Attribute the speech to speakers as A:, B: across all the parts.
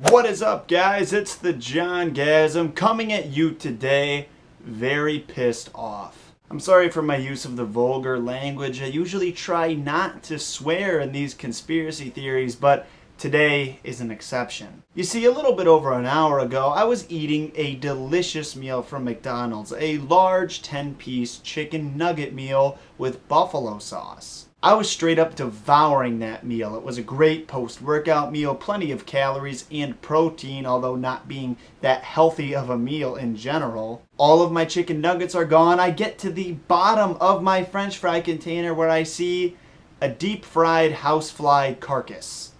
A: What is up, guys? It's the John Gasm coming at you today, very pissed off. I'm sorry for my use of the vulgar language. I usually try not to swear in these conspiracy theories, but today is an exception. You see, a little bit over an hour ago, I was eating a delicious meal from McDonald's, a large 10-piece chicken nugget meal with buffalo sauce. I was straight up devouring that meal. It was a great post-workout meal, plenty of calories and protein, although not being that healthy of a meal in general. All of my chicken nuggets are gone. I get to the bottom of my French fry container where I see a deep-fried housefly carcass.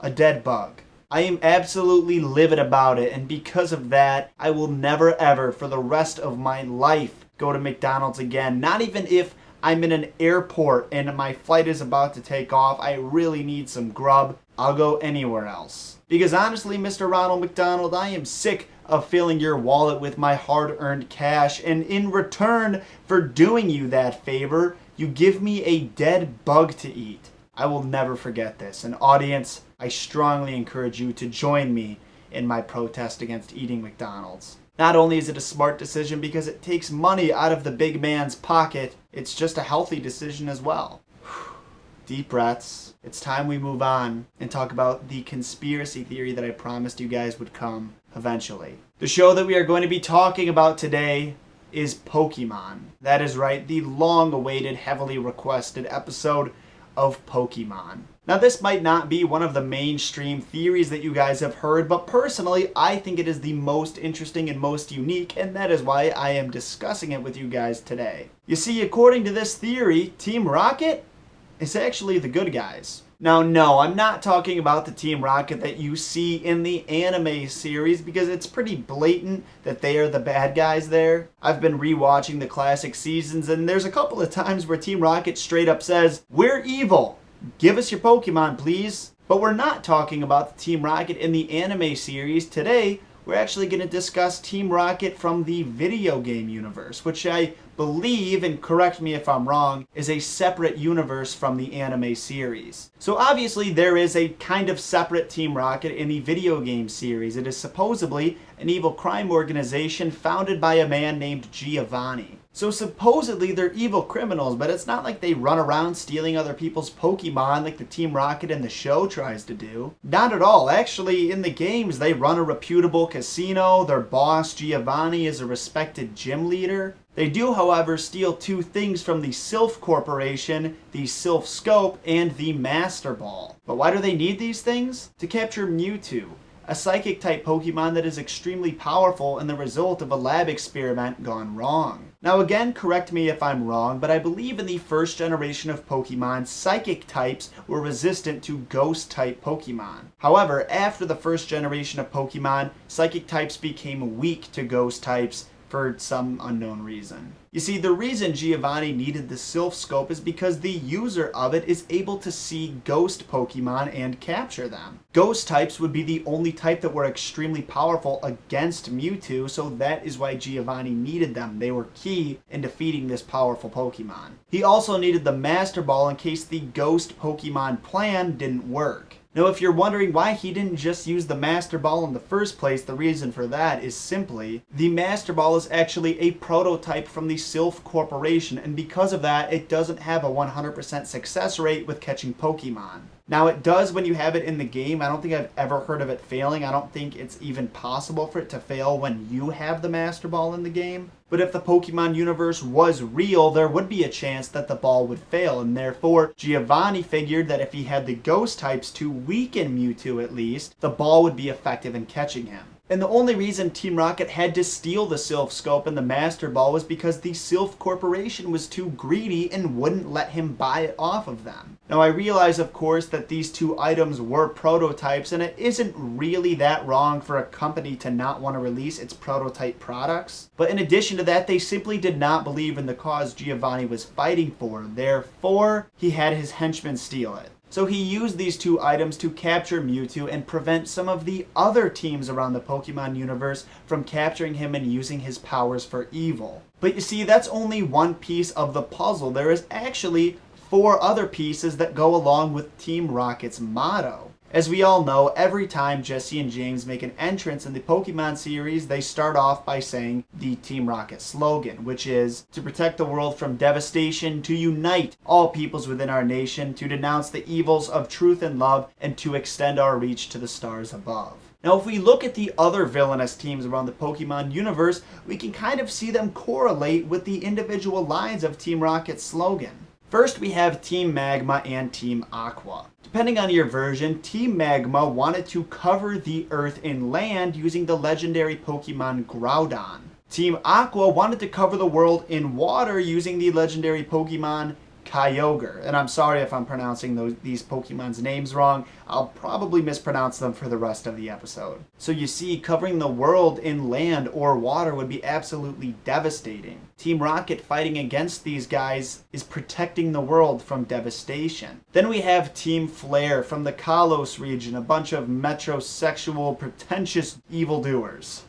A: A dead bug. I am absolutely livid about it, and because of that, I will never ever, for the rest of my life, go to McDonald's again. Not even if I'm in an airport and my flight is about to take off, I really need some grub, I'll go anywhere else. Because honestly, Mr. Ronald McDonald, I am sick of filling your wallet with my hard-earned cash, and in return for doing you that favor, you give me a dead bug to eat. I will never forget this. And audience, I strongly encourage you to join me in my protest against eating McDonald's. Not only is it a smart decision because it takes money out of the big man's pocket, it's just a healthy decision as well. Deep breaths. It's time we move on and talk about the conspiracy theory that I promised you guys would come eventually. The show that we are going to be talking about today is Pokemon. That is right, the long-awaited, heavily requested episode of Pokemon. Now, this might not be one of the mainstream theories that you guys have heard, but personally, I think it is the most interesting and most unique, and that is why I am discussing it with you guys today. You see, according to this theory, Team Rocket is actually the good guys. Now, no, I'm not talking about the Team Rocket that you see in the anime series, because it's pretty blatant that they are the bad guys there. I've been rewatching the classic seasons, and there's a couple of times where Team Rocket straight up says, "We're evil. Give us your Pokemon, please." But we're not talking about the Team Rocket in the anime series. Today, we're actually going to discuss Team Rocket from the video game universe, which I believe, and correct me if I'm wrong, is a separate universe from the anime series. So obviously there is a kind of separate Team Rocket in the video game series. It is supposedly an evil crime organization founded by a man named Giovanni. So supposedly they're evil criminals, but it's not like they run around stealing other people's Pokemon like the Team Rocket in the show tries to do. Not at all. Actually, in the games, they run a reputable casino. Their boss, Giovanni, is a respected gym leader. They do, however, steal two things from the Sylph Corporation, the Sylph Scope, and the Master Ball. But why do they need these things? To capture Mewtwo, a psychic-type Pokemon that is extremely powerful and the result of a lab experiment gone wrong. Now again, correct me if I'm wrong, but I believe in the first generation of Pokemon, psychic types were resistant to ghost-type Pokemon. However, after the first generation of Pokemon, psychic types became weak to ghost types for some unknown reason. You see, the reason Giovanni needed the Sylph Scope is because the user of it is able to see ghost Pokemon and capture them. Ghost types would be the only type that were extremely powerful against Mewtwo, so that is why Giovanni needed them. They were key in defeating this powerful Pokemon. He also needed the Master Ball in case the ghost Pokemon plan didn't work. Now, if you're wondering why he didn't just use the Master Ball in the first place, the reason for that is simply, the Master Ball is actually a prototype from the Sylph Corporation, and because of that, it doesn't have a 100% success rate with catching Pokemon. Now, it does when you have it in the game. I don't think I've ever heard of it failing. I don't think it's even possible for it to fail when you have the Master Ball in the game. But if the Pokemon universe was real, there would be a chance that the ball would fail, and therefore Giovanni figured that if he had the ghost types to weaken Mewtwo at least, the ball would be effective in catching him. And the only reason Team Rocket had to steal the Sylph Scope and the Master Ball was because the Sylph Corporation was too greedy and wouldn't let him buy it off of them. Now, I realize, of course, that these two items were prototypes, and it isn't really that wrong for a company to not want to release its prototype products. But in addition to that, they simply did not believe in the cause Giovanni was fighting for. Therefore, he had his henchmen steal it. So he used these two items to capture Mewtwo and prevent some of the other teams around the Pokemon universe from capturing him and using his powers for evil. But you see, that's only one piece of the puzzle. There is actually 4 other pieces that go along with Team Rocket's motto. As we all know, every time Jesse and James make an entrance in the Pokemon series, they start off by saying the Team Rocket slogan, which is to protect the world from devastation, to unite all peoples within our nation, to denounce the evils of truth and love, and to extend our reach to the stars above. Now, if we look at the other villainous teams around the Pokemon universe, we can kind of see them correlate with the individual lines of Team Rocket's slogan. First, we have Team Magma and Team Aqua. Depending on your version, Team Magma wanted to cover the earth in land using the legendary Pokemon Groudon. Team Aqua wanted to cover the world in water using the legendary Pokemon Kyogre. And I'm sorry if I'm pronouncing these Pokemon's names wrong. I'll probably mispronounce them for the rest of the episode. So you see, covering the world in land or water would be absolutely devastating. Team Rocket fighting against these guys is protecting the world from devastation. Then we have Team Flare from the Kalos region, a bunch of metrosexual, pretentious evildoers.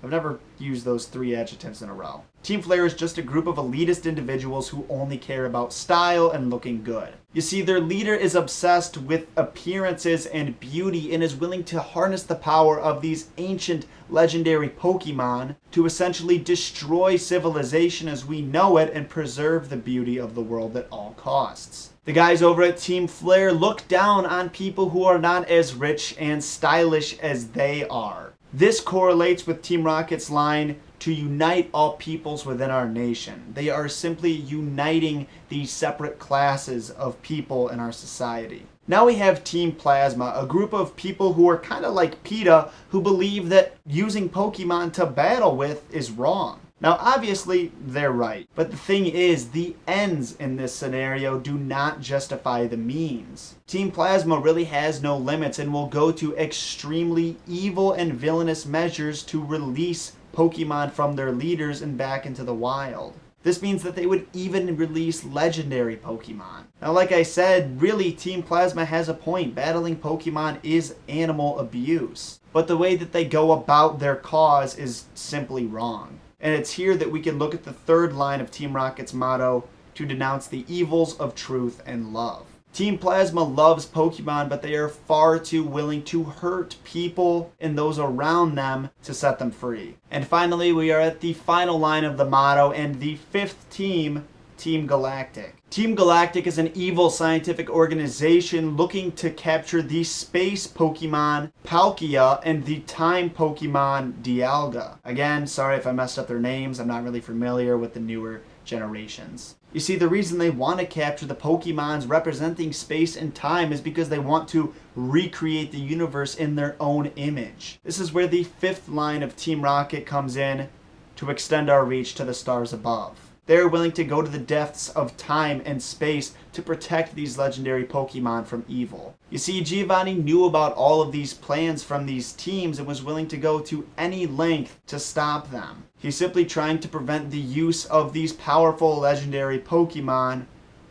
A: I've never used those three adjectives in a row. Team Flare is just a group of elitist individuals who only care about style and looking good. You see, their leader is obsessed with appearances and beauty and is willing to harness the power of these ancient legendary Pokemon to essentially destroy civilization as we know it and preserve the beauty of the world at all costs. The guys over at Team Flare look down on people who are not as rich and stylish as they are. This correlates with Team Rocket's line, to unite all peoples within our nation. They are simply uniting these separate classes of people in our society. Now we have Team Plasma, a group of people who are kind of like PETA, who believe that using Pokemon to battle with is wrong. Now obviously they're right, but the thing is, the ends in this scenario do not justify the means. Team Plasma really has no limits and will go to extremely evil and villainous measures to release Pokemon from their leaders and back into the wild. This means that they would even release legendary Pokemon. Now, like I said, really Team Plasma has a point. Battling Pokemon is animal abuse. But the way that they go about their cause is simply wrong. And it's here that we can look at the third line of Team Rocket's motto, to denounce the evils of truth and love. Team Plasma loves Pokemon, but they are far too willing to hurt people and those around them to set them free. And finally, we are at the final line of the motto and the fifth team, Team Galactic. Team Galactic is an evil scientific organization looking to capture the space Pokemon Palkia and the time Pokemon Dialga. Again, sorry if I messed up their names. I'm not really familiar with the newer generations. You see, the reason they want to capture the Pokemons representing space and time is because they want to recreate the universe in their own image. This is where the fifth line of Team Rocket comes in, to extend our reach to the stars above. They're willing to go to the depths of time and space to protect these legendary Pokemon from evil. You see, Giovanni knew about all of these plans from these teams and was willing to go to any length to stop them. He's simply trying to prevent the use of these powerful legendary Pokemon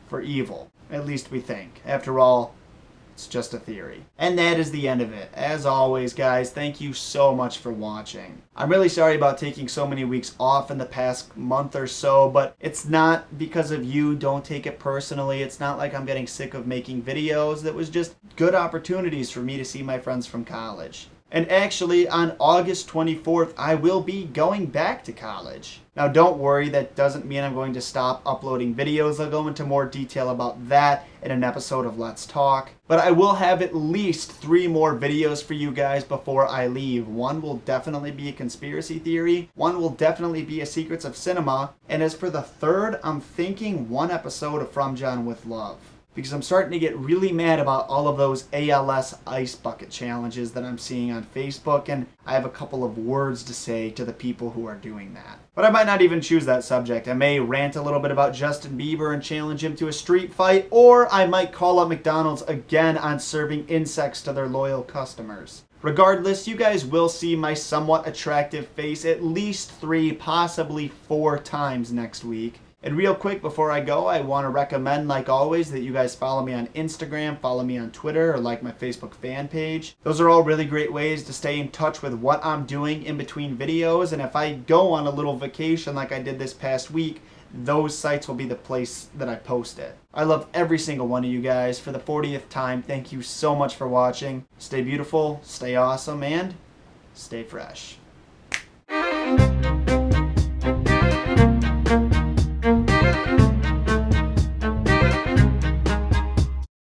A: for evil. At least we think. After all, it's just a theory. And that is the end of it. As always, guys, thank you so much for watching. I'm really sorry about taking so many weeks off in the past month or so, but it's not because of you. Don't take it personally. It's not like I'm getting sick of making videos. That was just good opportunities for me to see my friends from college. And actually, on August 24th, I will be going back to college. Now, don't worry, that doesn't mean I'm going to stop uploading videos. I'll go into more detail about that in an episode of Let's Talk. But I will have at least 3 more videos for you guys before I leave. One will definitely be a conspiracy theory. One will definitely be a Secrets of Cinema. And as for the third, I'm thinking 1 episode of From John with Love. Because I'm starting to get really mad about all of those ALS ice bucket challenges that I'm seeing on Facebook, and I have a couple of words to say to the people who are doing that. But I might not even choose that subject. I may rant a little bit about Justin Bieber and challenge him to a street fight, or I might call out McDonald's again on serving insects to their loyal customers. Regardless, you guys will see my somewhat attractive face at least 3, possibly 4 times next week. And real quick before I go, I want to recommend, like always, that you guys follow me on Instagram, follow me on Twitter, or like my Facebook fan page. Those are all really great ways to stay in touch with what I'm doing in between videos. And if I go on a little vacation like I did this past week, those sites will be the place that I post it. I love every single one of you guys. For the 40th time, thank you so much for watching. Stay beautiful, stay awesome, and stay fresh.